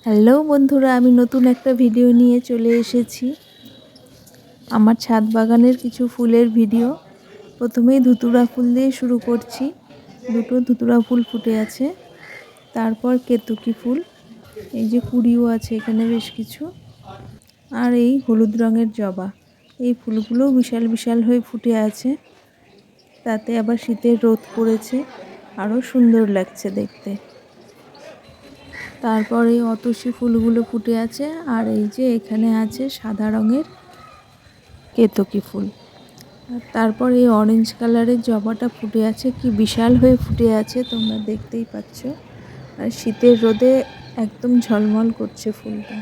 Hello বন্ধুরা, আমি নতুন একটা ভিডিও নিয়ে চলে এসেছি। আমার ছাদ বাগানের কিছু ফুলের ভিডিও। প্রথমেই ধুতুরা ফুল দিয়ে শুরু করছি। দুটো ধুতুরা ফুল ফুটে আছে। তারপর কেতকী ফুল, এই যে কুড়িও আছে এখানে বেশ কিছু। আর এই হলুদ রঙের জবা, এই ফুলগুলোও বিশাল বিশাল হয়ে ফুটে আছে। তাতে আবার শীতের রোদ পড়েছে, আরও সুন্দর লাগছে দেখতে। তারপর এই অতসী ফুলগুলো ফুটে আছে। আর এই যে এখানে আছে সাদা রঙের কেতকী ফুল। তারপর এই অরেঞ্জ কালারের জবাটা ফুটে আছে, কি বিশাল হয়ে ফুটে আছে, তোমরা দেখতেই পাচ্ছ। আর শীতের রোদে একদম ঝলমল করছে ফুলটা,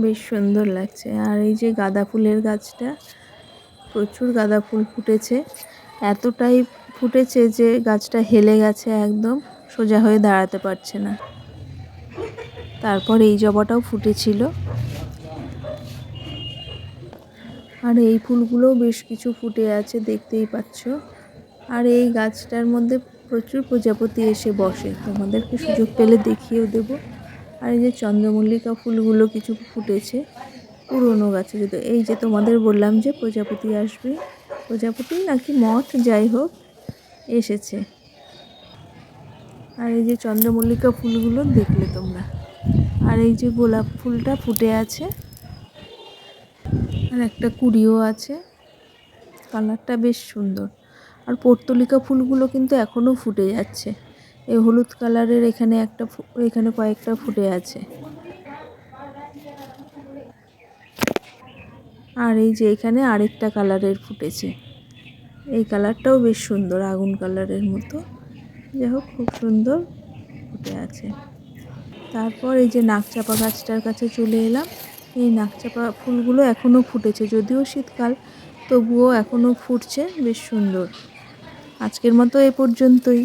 বেশ সুন্দর লাগছে। আর এই যে গাঁদা ফুলের গাছটা, প্রচুর গাঁদা ফুল ফুটেছে। এতটাই ফুটেছে যে গাছটা হেলে গেছে, একদম সোজা হয়ে দাঁড়াতে পারছে না। তারপর এই জবাটাও ফুটেছিল। আর এই ফুলগুলোও বেশ কিছু ফুটে আছে, দেখতেই পাচ্ছ। আর এই গাছটার মধ্যে প্রচুর প্রজাপতি এসে বসে, তোমাদেরকে সুযোগ পেলে দেখিয়েও দেব। আর এই যে চন্দ্রমল্লিকা ফুলগুলো কিছু ফুটেছে পুরনো গাছে। যদি এই যে তোমাদের বললাম যে প্রজাপতি আসবে, প্রজাপতি নাকি মথ যাই হোক এসেছে। আর এই যে চন্দ্রমল্লিকা ফুলগুলো দেখলে তোমরা। আর এই যে গোলাপ ফুলটা ফুটে আছে, আর একটা কুড়িও আছে, কালারটা বেশ সুন্দর। আর পর্তুলিকা ফুলগুলো কিন্তু এখনও ফুটে যাচ্ছে। এই হলুদ কালারের এখানে কয়েকটা ফুটে আছে। আর এই যে এখানে আরেকটা কালারের ফুটেছে, এই কালারটাও বেশ সুন্দর, আগুন কালারের মতো। যাই হোক, খুব সুন্দর ফুটে আছে। তারপর এই যে নাকচাপা গাছটার কাছে চলে এলাম। এই নাকচাপা ফুলগুলো এখনও ফুটেছে, যদিও শীতকাল তবুও এখনও ফুটছে, বেশ সুন্দর। আজকের মতো এ পর্যন্তই।